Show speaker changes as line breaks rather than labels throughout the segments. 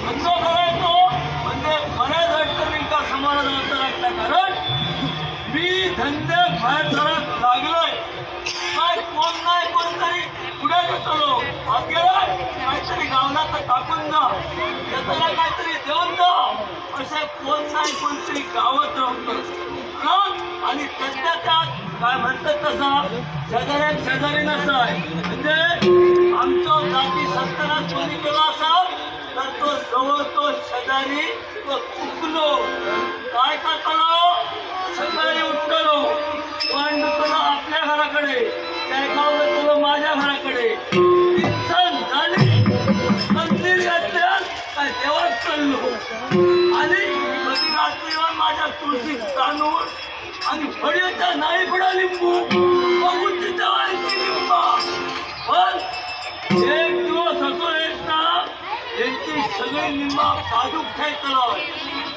धंदा करायचो म्हणजे बऱ्याच अडचणींचा समाधान होता लागला. कारण मी धंदे बाहेर करत लागलोय काय कोण नाही कोणतरी पुढे घेतलो गेला काहीतरी गावला तर टाकून जा त्याला काहीतरी देऊन जा असे कोण नाही कोणतरी गावात राहतं आणि त्याच्या त्यात काय म्हणतात तसा शेजाऱ्यात शेजारी नसाय म्हणजे आमच्या जाती सत्तानाच कोणी केला असाल तर तो जवळ तो शेजारी तो चुकलो काय करताना सकाळी उठलो पण तुला आपल्या घराकडे जळगाव तुला माझ्या घराकडे सण झाली मंदिर घातल्यात काय देवात चाललो आणि कधी रात्रीवर माझ्या तुळशीत तांदूळ आणि फळीचा नाही पडा लिंबू बघून जवारीची लिंबा पण एक दिवस असो येत ना यांची सगळी लिंबा काजूक खायचं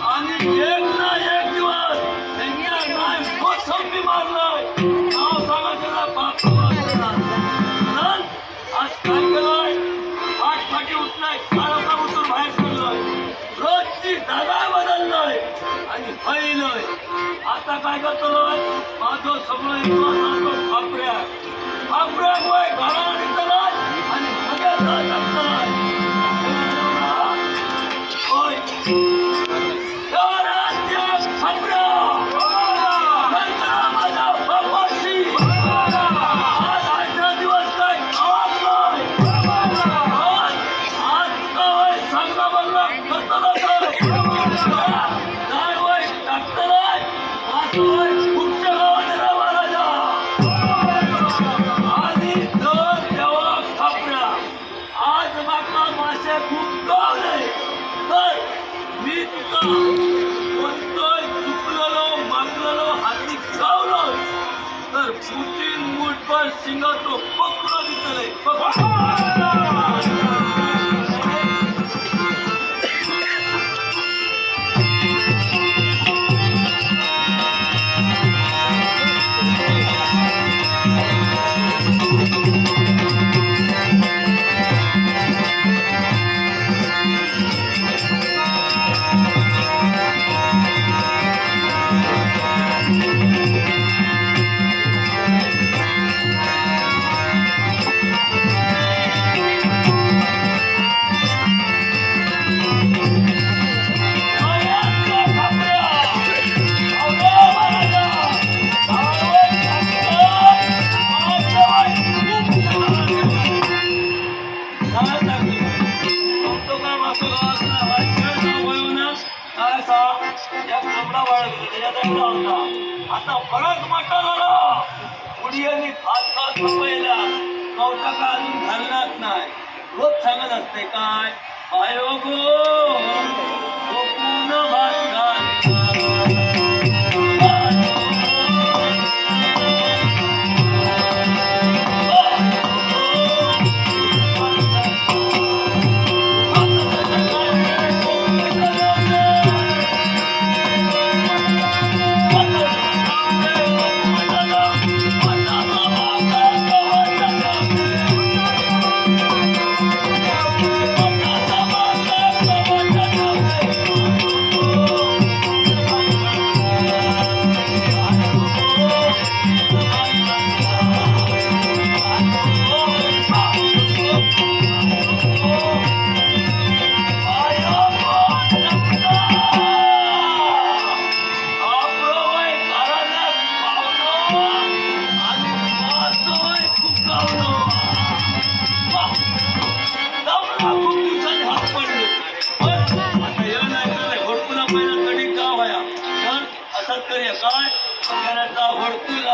आणि एक ना एक दिवस त्यांच्या नाही मोसंबी मारलं नाव सांगा त्याला बाप आज काय केलंय पाठपाठी उठलाय काळोखा उठून बाहेर पडलोय रोजची जागा बदललोय आणि फैलय आता काय करतोय माझं सगळं फापऱ्या फापऱ्यामुळे घरा निघतलाय आणि सगळ्यांना टाकतलाय होय पुटीन मूठभर शिंगातो पकडा दिसले आता फरक मोठा झाला पुढीयांनी फास पहिला कवटा का अजून घालणार नाही रोज सांगत असते काय पायो गो भात घाल काय भरपूर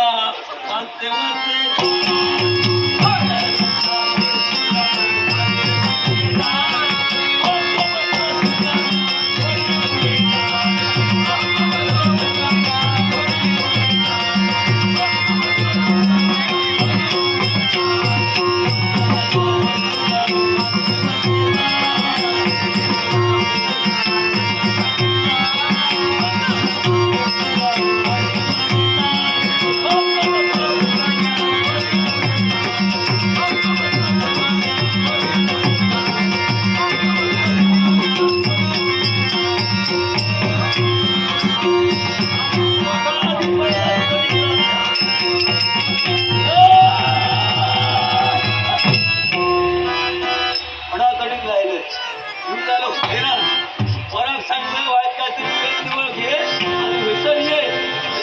परत सांगलं वाईट काहीतरी वेळ निवड घे आणि विसर ये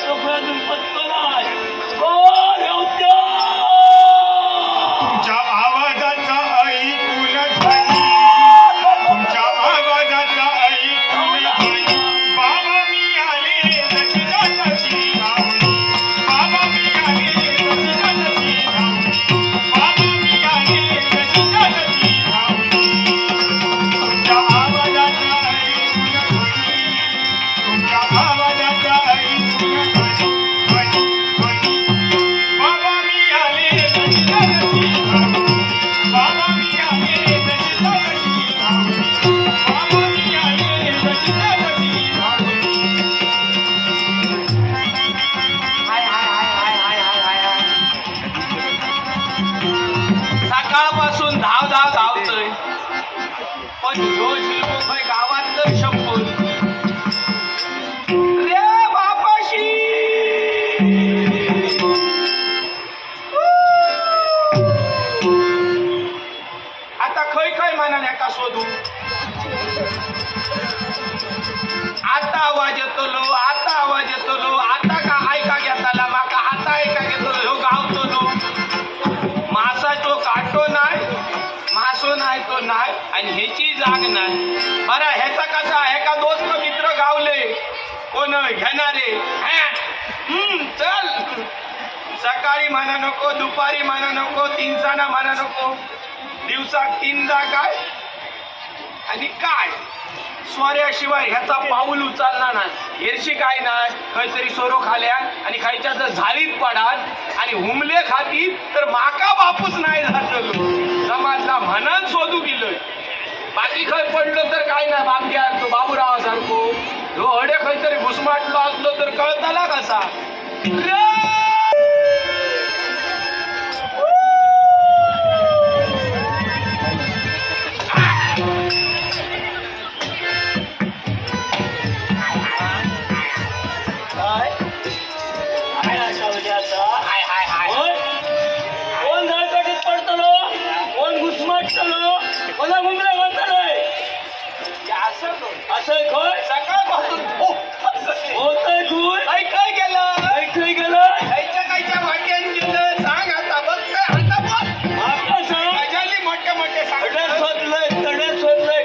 तो अजून पत्तो नाही कोण येऊत्या
तुमच्या आवाजाचा ऐकून ध्वनी तुमच्या आवाजाचा ऐकून ध्वनी बाबा मी आले दक्षिणा तशी धावणी बाबा मी आले दक्षिणा तशी धावणी बाबा मी आले दक्षिणा तशी धावणी तुमच्या आवाजाचा ऐकून ध्वनी तुमच्या आवाजाचा ऐकून ध्वनी ध्वनी ध्वनी बाबा मी आले दक्षिणा तशी धावणी बाबा मी आले दक्षिणा तशी धावणी बाबा मी आले दक्षिणा तशी धावणी
सकाळपासून धाव धाव धावतोय पण ह्यो शिल्पफळ गावात तर शंभर रे बापाशी आता खय खय म्हणाल्या का शोधू आता आवाज येतलो आता का ऐका घेताला माका आता ऐका घेतलो ह्यो गावतलो मासा तो काटो नाही मासो नाही तो नाही आणि ह्याची जाग नाही बरं ह्याचा कसा हे का दोस्त मित्र गावले कोण घेणारे चल सकाळी म्हणा नको दुपारी म्हणा नको तीनसाना म्हणा नको दिवसात तीनदा काय आणि काय स्वाऱ्याशिवाय ह्याचा पाऊल उचलला नाही हेरशी काय नाही काहीतरी सोरो खाल्या आणि खायच्या तर झालीत पडात आणि हुमले खातीत तर माका बापूच नाही झालो समाजला म्हणत शोधू गेलोय बाकी खय पडलो तर काय नाही बापग्या तो बाबूरावासारखो ह्यो हडे खंयतरी घुसमाटलो असलो तर कळताला कसा कोण नळकटीत पडतलो कोण घुसमटतलो कोणा घुमरे घालतलोय असं खय सकाळपासून होतंय खुय काय गेलं खायच्या वाट्यान गेलं सांग आता बघ काय आता बघ आता सांग गजाली मोठे खडे शोधलंय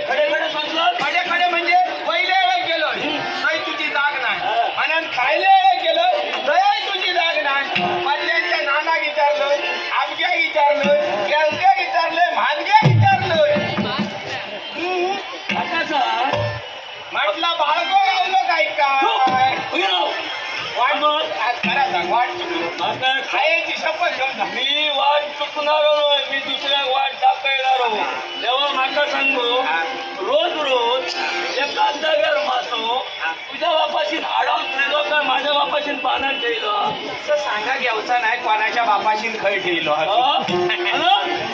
खडे म्हणजे पहिले वेळ गेलो काही तुझी जाग नाही म्हणून खायला गेलं तयाही तुझी जाग नाही मधल्यांच्या नाना विचारलोय आमच्या विचारलोय केवक्या विचारलोय भानग्या विचारलोय म्हटलं बाळगो गावलो काय वाट खायची शपथ घेऊन मी वाट चुकणारो मी दुसऱ्या वाट दाखवणारो तेव्हा माका सांगू रोज एकाच जाग्यावर मासो तुझ्या बापाशी आडाव ठेवलो का माझ्या बापाशी पाण्यात ठेवलो असं सांगा घ्यायचा नाही कोणाच्या बापाशी खय ठेवलो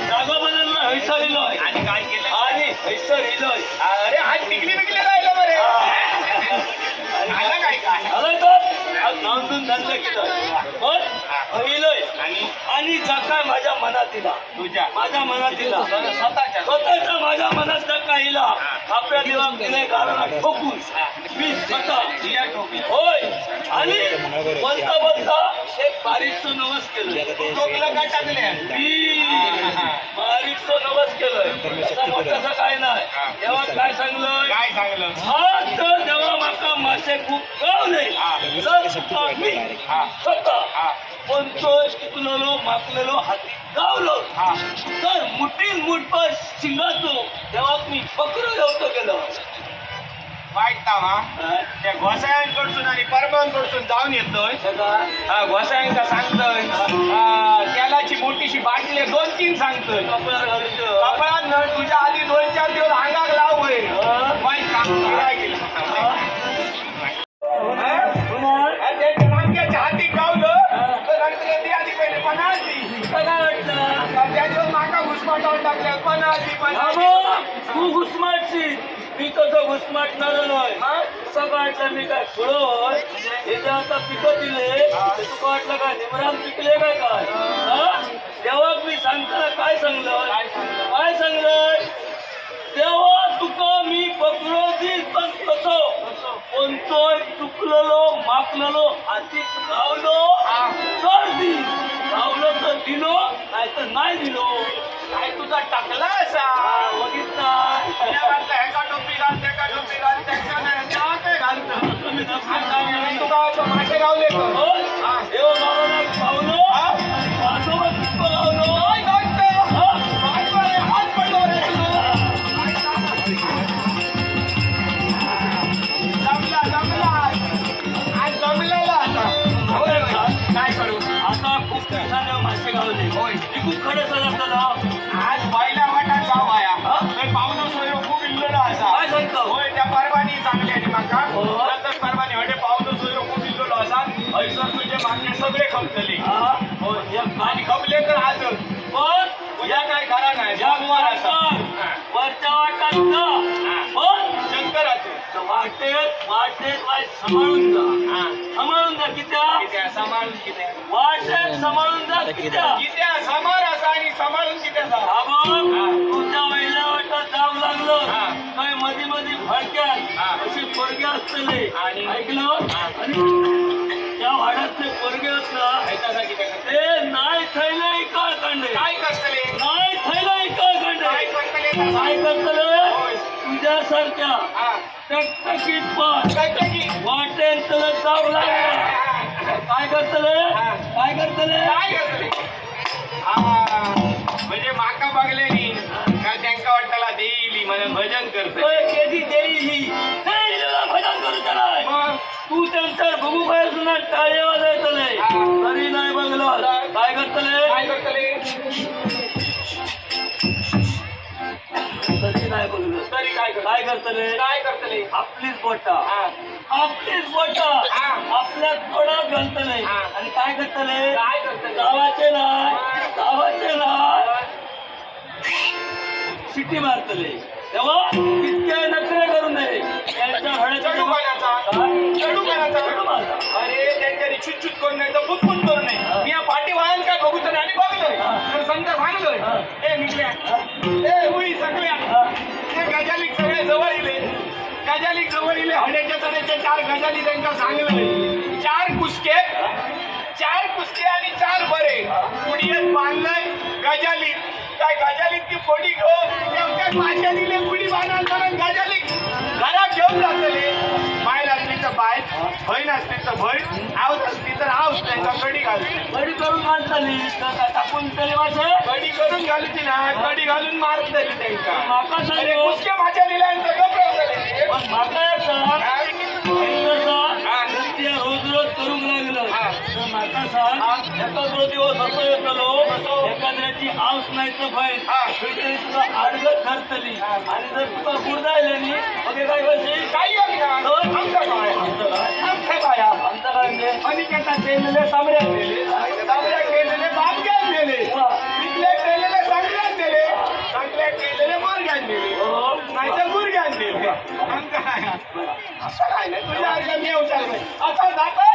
जागो बदलला हैसर इलोय आणि काय केलं आणि हैसर इलोय अरे आज टिकली राहिलं बरे आला काय आलं तर आज नांदून धंदा केलं पण पहिलोय आणि जका माझ्या मनात दिला माझ्या मनात दिला स्वतःच्या माझ्या मनात जका हिला आपल्या दिवाने कारण ठोकून मी स्वतः होय आणि बोलता एक बारीकसो नवस केलं काय टाकले बारीकसो नवस केलंय तसं काय नाही तेव्हा काय सांगलं हा तर तेव्हा माका मासे खूप गावले स्वतः पण तो शिकलेलो माकलेलो हाती गावलो तर मुठीन मुठभर शिंगातो तेव्हा मी पकडून होतो गेलो वाईट त्या घोसायांकडसून आणि परबांकडसून जाऊन येतोय घोसायांका सांगतोय तेलाची मोठीशी बाटली 2-3 सांगतोय कपड्यात न तुझ्या आधी 2-4 दिवस अंगाक लाव वाईट काम काय गेलं हाती गावलं तर आधी पहिले पणाळती त्या दिवस माका घुसमाटावून टाकल्या पणाळती तू घुसमाटशी मी तसं घुसमाटणार नाही सकाळचं मी काय फुलोय हे जे आता पिकं दिले तुका वाटलं काय निमरान पिकले काय तेव्हा मी सांगताना काय सांगलं तेव्हा तुका मी म्हणतोय चुकलेलो माफलेलो हातीत गावलो तर दी गावलं तर दिलो नाही तर नाही दिलो.
काय तुझा टाकला असा
बघितला
एका टोपी घाल त्याका टोपी घाल त्याच्या नाही काय घालतं तू गावाचं मासे गावले का?
देव गावाला गावलो वासोबत पुष्प गावलो
काय घालतं? काय बरं, हात पडलो रे तुझं. जमला आज जमलेला आता काय करू
आता खूप दिवसाने मासे गावले
होय.
मी खूप खडे सजत
आज पहिल्या वाटात जाऊ आया तर पाहुणं सोय खूप इल्लोला असा
काय सांगतो
होय त्या परवानी चांगली आणि माका
हो.
तर परवानी म्हणजे पाहुणं सोय खूप इल्लोला असा हैसर तुझे मागणे सगळे खपतले होय आणि खपले तर आज
पण
तुझ्या काय खरा नाही
या
सोमवार असा
वरच्या वाटात जा पण
शंकराचं
वाटेत वाट सांभाळून जा सांभाळून जा कित्या
कित्या सांभाळून कित्या
वाटेत सांभाळून जा कित्या
कित्या सांभाळ असा आणि सांभाळून कित्या जा
तुमच्या पहिल्या वाटात जाव लागलं
हा.
काय मध्ये मध्ये भडक्यात
हा.
असे पोरगे असतले
आणि?
ऐकलं
हा.
आणि त्या वाड्यातले पोरगे असतात
ऐकायचा कित्या
ते नाही थैले इकाळ कांडे
काय करतले
नाही थैले इकाळ कांडे
काय करतले
काय करतले
होय.
तुझ्यासारख्या
हा
टकटकीत पण
करतो की
वाटेल तर जाव लागला काय करतले
हा.
काय करतले
काय करतले म्हणजे माका बघलेली का त्यांका वाटला देईली मला भजन करते
कधी देईल भजन करू त्याला
मग
तू त्यांच्यावर बघू पाहिजे ना टाळे वाजायचं नाही
हा.
तरी नाही बघलं काय करतले
काय करतले
तरी नाही बघलं
तरी काय करतले
काय करतले
काय करतले
आपलीच बोटा
हा.
आपलीच बोटा
हा.
आपल्या थोडा घालतले
हा.
आणि काय करतले
काय करतले
गावाचे नाही गावाचे नाही शिटी मारतले तेव्हा इतके नखरे करू नये त्यांच्या
चढू पाण्याचा चढू पाण्याचा
चढू माझा.
अरे त्यांच्या छुटछुट करू नये तर फुटफुट करू नये मी या पाठी वाहन काय बघू तर आणि बघलोय तर संत सांगलोय ए निघल्या ए उई सगळ्या ते गजालिक सगळे जवळ इले गजालिक जवळ इले हड्याच्या तऱ्हेचे 4 गजाली त्यांना सांगलोय 4 कुस्के आणि 4 बरे पुढीत बांधलंय गजालिक काय गजालिक ती फोडी घेऊन नेमक्या माझ्या दिले पुढी बांधायला गजालिक घरात घेऊन जातले बायल असली तर बाय बहीण असली तर बहीण आवत असली तर आवत त्यांना कडी घालते
कडी करून घालतली टाकून तरी माझं
कडी करून घालती ना कडी घालून मारत दिली त्यांना
माका
अरे
सांगतो
कुस्के माझ्या दिल्यानंतर गप्प
पण माका रोज रोज करून लागलं तर माका सांग एखादो दिवस असं येतलो एखाद्याची आऊस नाही तर भय तरी तुला आडगत धरतली आणि जर तुला बुडदायला नाही मग काय करते
काही आमच्या काय आमच्या बाया
आमचं काय म्हणजे
अनिकेता केलेले सामऱ्यात गेले सामऱ्यात गेलेले बापग्यात गेले पिकले केलेले सांगल्यात गेले सांगल्यात केलेले मोरग्यात गेले नाही तर गुरग्यात गेले आमचं काय असं काय नाही तुझ्या अर्घ्यात मी उचललोय असं जातोय